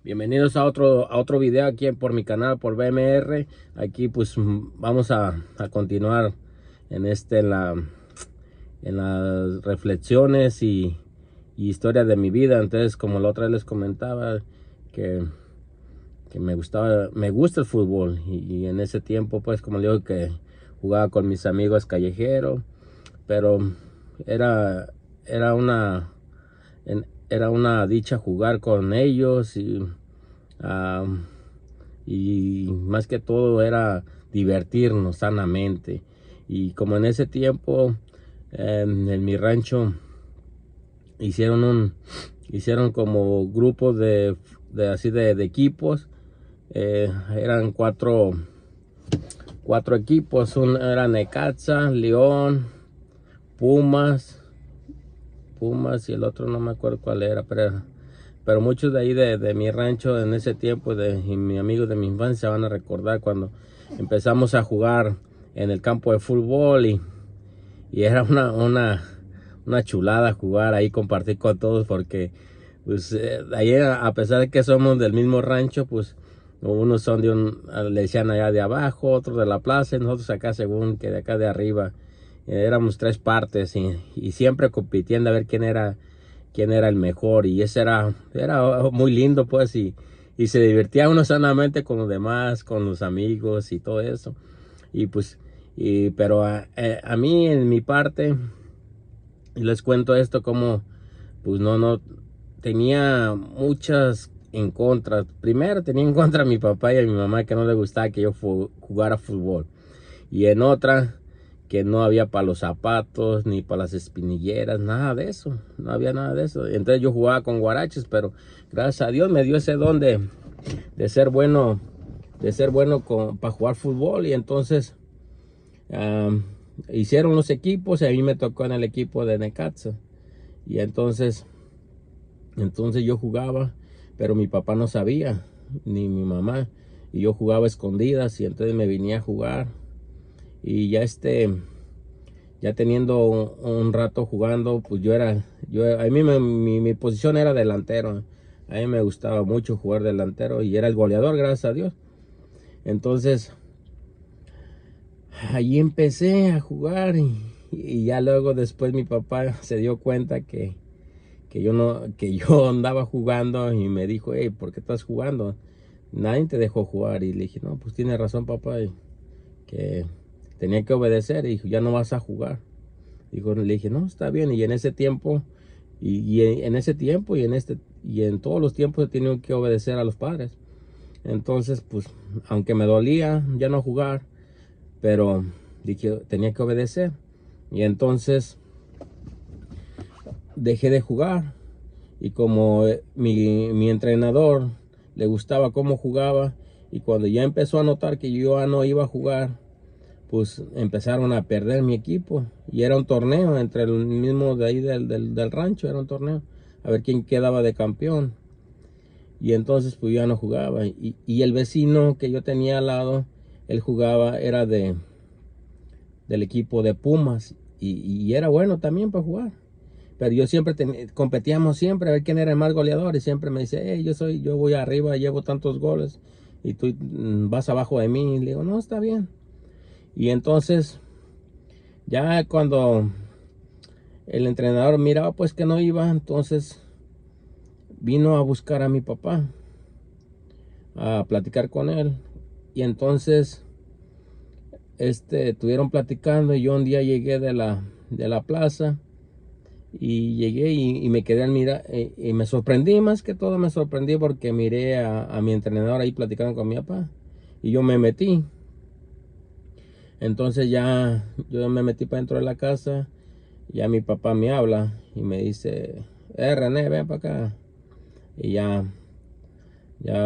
Bienvenidos a otro video aquí por mi canal, por BMR. Aquí pues vamos a continuar en en las reflexiones y historias de mi vida. Entonces, como la otra vez les comentaba que, que me gusta el fútbol, y en ese tiempo pues como digo que jugaba con mis amigos callejeros, pero era, era una era una dicha jugar con ellos y más que todo era divertirnos sanamente. Y como en ese tiempo en mi rancho hicieron como grupos de equipos. Eran cuatro equipos. Era Necaxa, León, Pumas y el otro no me acuerdo cuál era, pero muchos de ahí de mi rancho en ese tiempo, y mis amigos de mi infancia van a recordar cuando empezamos a jugar en el campo de fútbol, y era una chulada jugar ahí, compartir con todos, porque pues ahí, a pesar de que somos del mismo rancho, pues unos son le decían allá de abajo, otros de la plaza, y nosotros acá según que de acá de arriba. Éramos tres partes y siempre compitiendo a ver quién era el mejor, y ese era muy lindo pues, y se divertía uno sanamente con los demás, con los amigos y todo eso. Y pues pero a mí en mi parte, y les cuento esto como pues no tenía muchas en contra. Primero tenía en contra a mi papá y a mi mamá, que no le gustaba que yo jugara fútbol, y en otra que no había para los zapatos ni para las espinilleras, nada de eso, no había nada de eso. Entonces yo jugaba con guaraches, pero gracias a Dios me dio ese don de ser bueno, para jugar fútbol. Y entonces hicieron los equipos y a mí me tocó en el equipo de Necaxa. Y entonces yo jugaba, pero mi papá no sabía, ni mi mamá, y yo jugaba a escondidas, y entonces me venía a jugar. Y ya teniendo un rato jugando, pues a mí mi posición era delantero. A mí me gustaba mucho jugar delantero y era el goleador, gracias a Dios. Entonces ahí empecé a jugar, y ya luego después mi papá se dio cuenta que yo andaba jugando, y me dijo: hey, ¿por qué estás jugando? Nadie te dejó jugar. Y le dije: no, pues tiene razón, papá, que tenía que obedecer. Y dijo: ya no vas a jugar. Le dije: no, está bien. Y en ese tiempo, en ese tiempo y en todos los tiempos he tenido que obedecer a los padres. Entonces pues aunque me dolía ya no jugar, pero dije tenía que obedecer. Y entonces dejé de jugar, y como mi entrenador le gustaba cómo jugaba, y cuando ya empezó a notar que yo ya no iba a jugar, pues empezaron a perder mi equipo. Y era un torneo entre el mismo de ahí del rancho, era un torneo a ver quién quedaba de campeón. Y entonces pues yo ya no jugaba, y el vecino que yo tenía al lado, él jugaba, era del equipo de Pumas, y era bueno también para jugar. Pero yo siempre competíamos siempre a ver quién era el más goleador, y siempre me dice: hey, yo voy arriba, llevo tantos goles, y tú vas abajo de mí. Y le digo: no, está bien. Y entonces ya cuando el entrenador miraba pues que no iba, entonces vino a buscar a mi papá, a platicar con él. Y entonces estuvieron platicando, y yo un día llegué de la plaza, y llegué y me quedé al mirar, y me sorprendí, más que todo me sorprendí porque miré a mi entrenador ahí platicando con mi papá, y yo me metí. Entonces ya yo me metí para dentro de la casa. Ya mi papá me habla y me dice: René, ven para acá. Y ya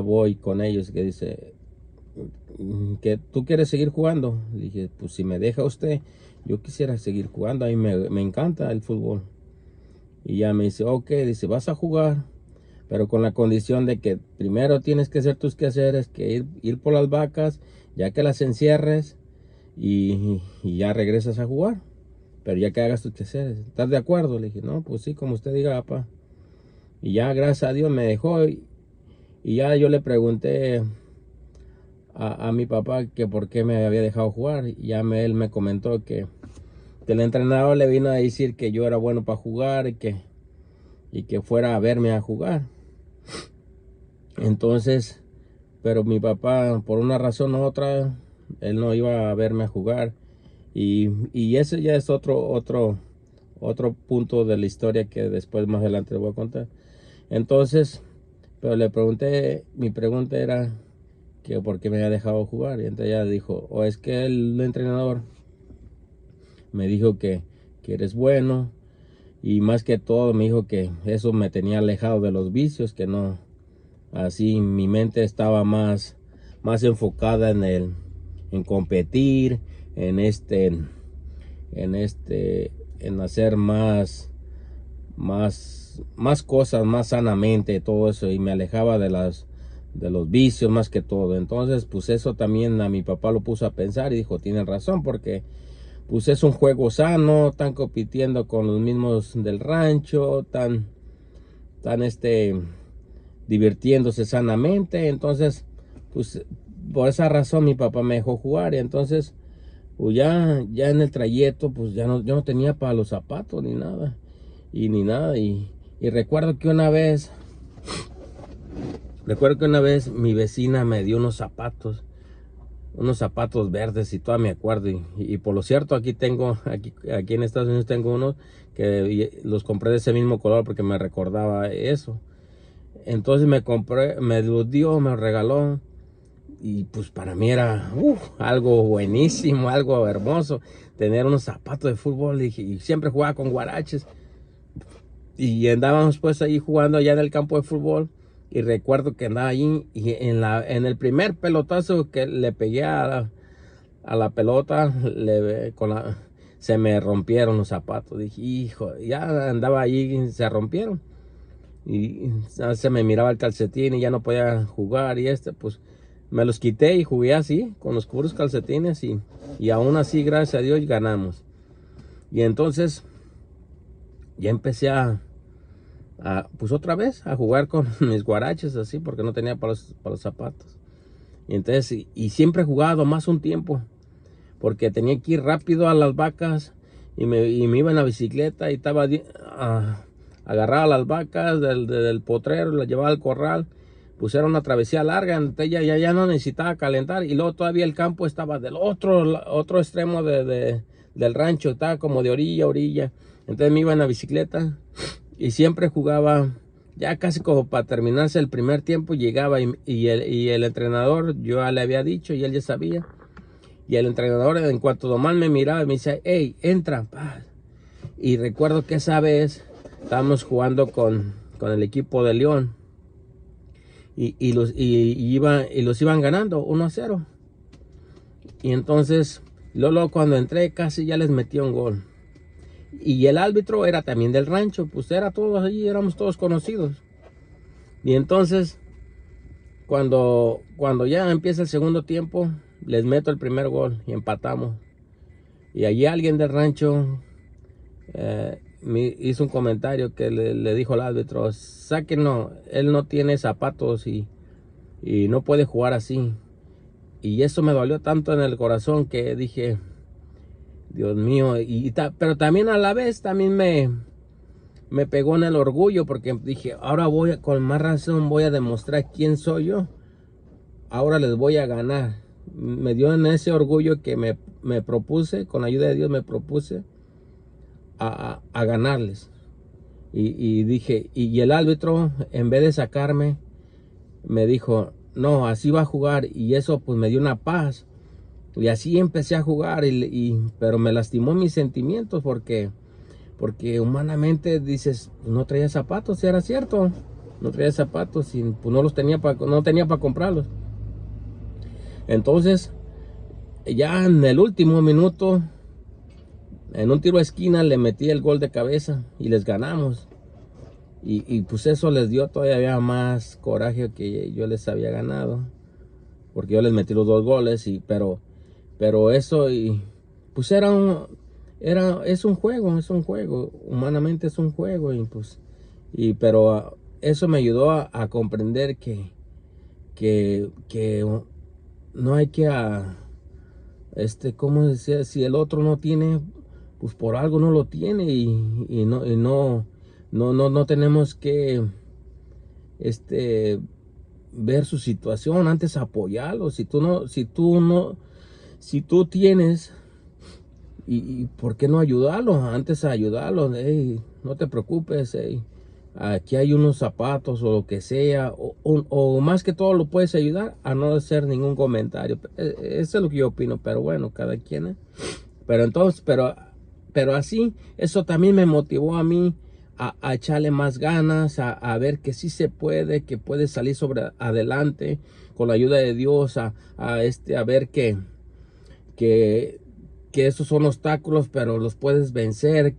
voy con ellos, que dice: ¿que tú quieres seguir jugando? Le dije: pues si me deja usted, yo quisiera seguir jugando, a mí me encanta el fútbol. Y ya me dice: ok, dice, vas a jugar, pero con la condición de que primero tienes que hacer tus quehaceres, que ir por las vacas, ya que las encierres, y ya regresas a jugar, pero ya que hagas tus quehaceres. ¿Estás de acuerdo? Le dije: no, pues sí, como usted diga, papá. Y ya gracias a Dios me dejó, Y ya yo le pregunté a mi papá que por qué me había dejado jugar. Y ya él me comentó que el entrenador le vino a decir que yo era bueno para jugar y que fuera a verme a jugar. Entonces, pero mi papá, por una razón u otra, él no iba a verme a jugar. Y ese ya es otro punto de la historia que después más adelante le voy a contar. Entonces, pero le pregunté, mi pregunta era que por qué me había dejado jugar. Y entonces ella dijo, o es que el entrenador me dijo que eres bueno. Y más que todo me dijo que eso me tenía alejado de los vicios, que no, así mi mente estaba más enfocada en competir, en hacer más cosas más sanamente, todo eso, y me alejaba de los vicios más que todo. Entonces pues eso también a mi papá lo puso a pensar y dijo, tienen razón, porque pues es un juego sano, están compitiendo con los mismos del rancho, están divirtiéndose sanamente. Entonces pues por esa razón mi papá me dejó jugar. Y entonces pues ya en el trayecto pues yo no tenía para los zapatos ni nada. Y recuerdo que una vez mi vecina me dio unos zapatos verdes, y todavía me acuerdo. Y por lo cierto, aquí en Estados Unidos tengo unos que los compré de ese mismo color porque me recordaba eso. Entonces me los regaló. Y pues para mí era algo buenísimo, algo hermoso, tener unos zapatos de fútbol. Y siempre jugaba con guaraches. Y andábamos pues ahí jugando allá en el campo de fútbol. Y recuerdo que andaba ahí y en el primer pelotazo que le pegué a la pelota, se me rompieron los zapatos. Dije, hijo, ya andaba ahí y se rompieron. Y se me miraba el calcetín y ya no podía jugar. Y pues me los quité y jugué así, con los puros calcetines. Y aún así, gracias a Dios, ganamos. Y entonces ya empecé pues otra vez a jugar con mis guaraches así, porque no tenía para los zapatos. Y entonces, y siempre he jugado más un tiempo, porque tenía que ir rápido a las vacas y me iba en la bicicleta y estaba agarraba las vacas del potrero, las llevaba al corral. Pues era una travesía larga, entonces ya no necesitaba calentar. Y luego todavía el campo estaba del otro extremo del rancho, estaba como de orilla a orilla. Entonces me iba en la bicicleta y siempre jugaba. Ya casi como para terminarse el primer tiempo llegaba y el entrenador, yo ya le había dicho y él ya sabía. Y el entrenador, en cuanto nomás me miraba, me decía, hey, entra. Y recuerdo que esa vez estábamos jugando con el equipo de León. Y los iban ganando 1-0. Y entonces, luego cuando entré, casi ya les metí un gol. Y el árbitro era también del rancho, pues era todos allí, éramos todos conocidos. Y entonces, cuando ya empieza el segundo tiempo, les meto el primer gol y empatamos. Y allí alguien del rancho me hizo un comentario que le dijo al árbitro, sáquenlo, él no tiene zapatos y no puede jugar así. Y eso me dolió tanto en el corazón que dije, Dios mío, pero también a la vez también me pegó en el orgullo, porque dije, ahora con más razón voy a demostrar quién soy yo. Ahora les voy a ganar. Me dio en ese orgullo que me propuse, con ayuda de Dios me propuse a ganarles. Y dije, y el árbitro, en vez de sacarme, me dijo, no, así va a jugar. Y eso pues me dio una paz. Y así empecé a jugar, pero me lastimó mis sentimientos porque humanamente dices, no traía zapatos, era cierto. No traía zapatos y pues no tenía para comprarlos. Entonces, ya en el último minuto, en un tiro a esquina, le metí el gol de cabeza y les ganamos. Y pues eso les dio todavía más coraje que yo les había ganado, porque yo les metí los 2 goles. Pero eso, pues es un juego, humanamente es un juego. Pero eso me ayudó a comprender que que no hay que, ¿cómo decía? Si el otro no tiene, pues por algo no lo tiene y no tenemos que, ver su situación, antes apoyarlo. Si tú tienes, y ¿por qué no ayudarlo? Antes ayudarlo. Hey, no te preocupes, hey, aquí hay unos zapatos o lo que sea, o más que todo lo puedes ayudar a no hacer ningún comentario. Eso es lo que yo opino, pero bueno, cada quien, ¿eh? Pero entonces, pero así, eso también me motivó a mí a echarle más ganas, a ver que sí se puede, que puedes salir sobre adelante con la ayuda de Dios, a ver que esos son obstáculos, pero los puedes vencer,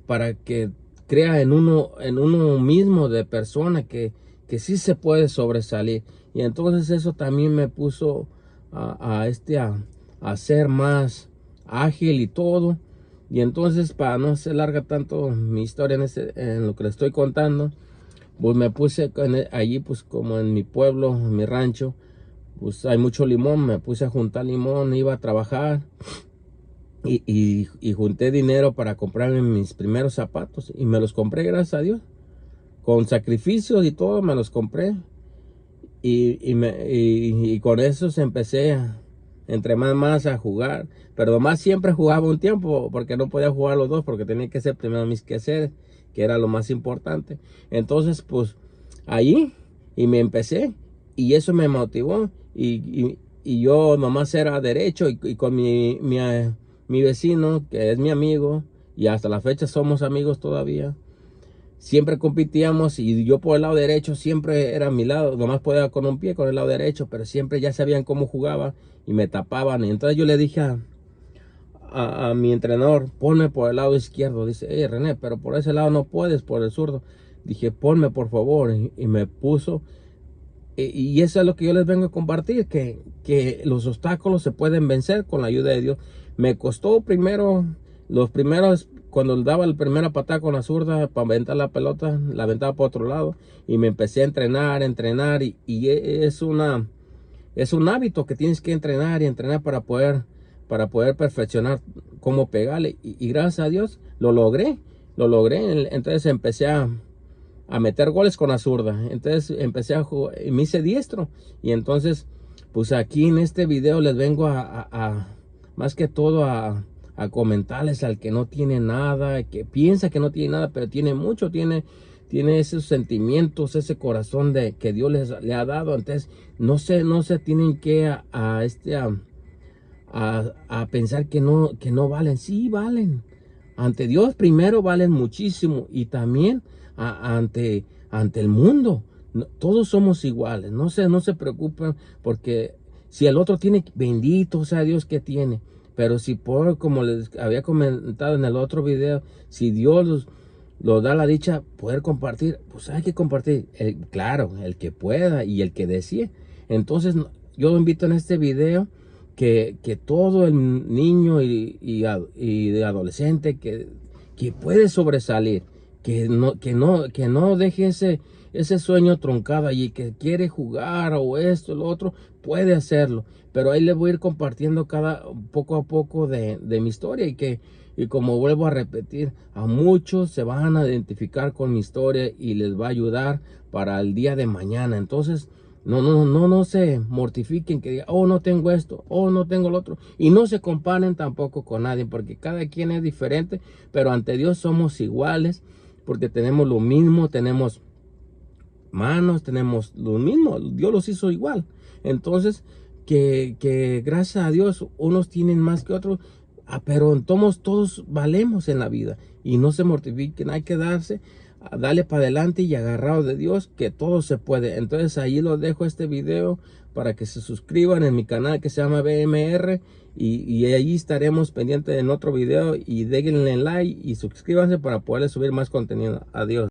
para que crea en uno mismo de persona que sí se puede sobresalir. Y entonces eso también me puso a ser más ágil y todo. Y entonces, para no se larga tanto mi historia en lo que le estoy contando, pues me puse allí, pues como en mi pueblo, en mi rancho, pues hay mucho limón. Me puse a juntar limón, iba a trabajar y junté dinero para comprarme mis primeros zapatos, y me los compré, gracias a Dios, con sacrificios y todo me los compré. Y con eso empecé entre más a jugar, pero más siempre jugaba un tiempo porque no podía jugar los dos, porque tenía que hacer primero mis quehaceres, que era lo más importante. Entonces pues ahí y me empecé, y eso me motivó, y yo nomás era derecho, y con mi vecino, que es mi amigo, y hasta la fecha somos amigos todavía. Siempre competíamos, y yo por el lado derecho siempre era a mi lado, nomás podía con un pie con el lado derecho, pero siempre ya sabían cómo jugaba y me tapaban. Y entonces yo le dije a mi entrenador, ponme por el lado izquierdo. Dice, hey René, pero por ese lado no puedes, por el zurdo. Dije, ponme por favor, y me puso. Y eso es lo que yo les vengo a compartir, que los obstáculos se pueden vencer con la ayuda de Dios. Me costó los primeros, cuando daba la primera patada con la zurda para aventar la pelota, la aventaba por otro lado, y me empecé a entrenar, y es un hábito que tienes que entrenar y entrenar para poder perfeccionar cómo pegarle, y gracias a Dios lo logré. Entonces empecé a meter goles con la zurda. Entonces empecé a jugar y me hice diestro. Y entonces, pues aquí en este video les vengo más que todo a comentarles al que no tiene nada, que piensa que no tiene nada, pero tiene mucho, tiene esos sentimientos, ese corazón que Dios le ha dado. Entonces no se tienen que a pensar que no valen. Sí valen. Ante Dios primero valen muchísimo, y también ante el mundo. Todos somos iguales. No se preocupen, porque si el otro tiene, bendito sea Dios que tiene. Pero si como les había comentado en el otro video, si Dios los da la dicha poder compartir, pues hay que compartir. Claro, el que pueda y el que desee. Entonces yo invito en este video que todo el niño y adolescente que puede sobresalir, que no deje ese sueño truncado allí, que quiere jugar o esto, lo otro, puede hacerlo. Pero ahí le voy a ir compartiendo poco a poco de mi historia, y como vuelvo a repetir, a muchos se van a identificar con mi historia y les va a ayudar para el día de mañana. Entonces no se mortifiquen, que digan, oh, no tengo esto, oh, no tengo lo otro. Y no se comparen tampoco con nadie, porque cada quien es diferente, pero ante Dios somos iguales, porque tenemos lo mismo, tenemos manos, tenemos lo mismo, Dios los hizo igual. Entonces, que gracias a Dios, unos tienen más que otros, pero todos valemos en la vida, y no se mortifiquen, hay que darle para adelante y agarrado de Dios, que todo se puede. Entonces ahí los dejo este video para que se suscriban en mi canal que se llama BMR, y allí estaremos pendientes en otro video, y denle like y suscríbanse para poder subir más contenido. Adiós.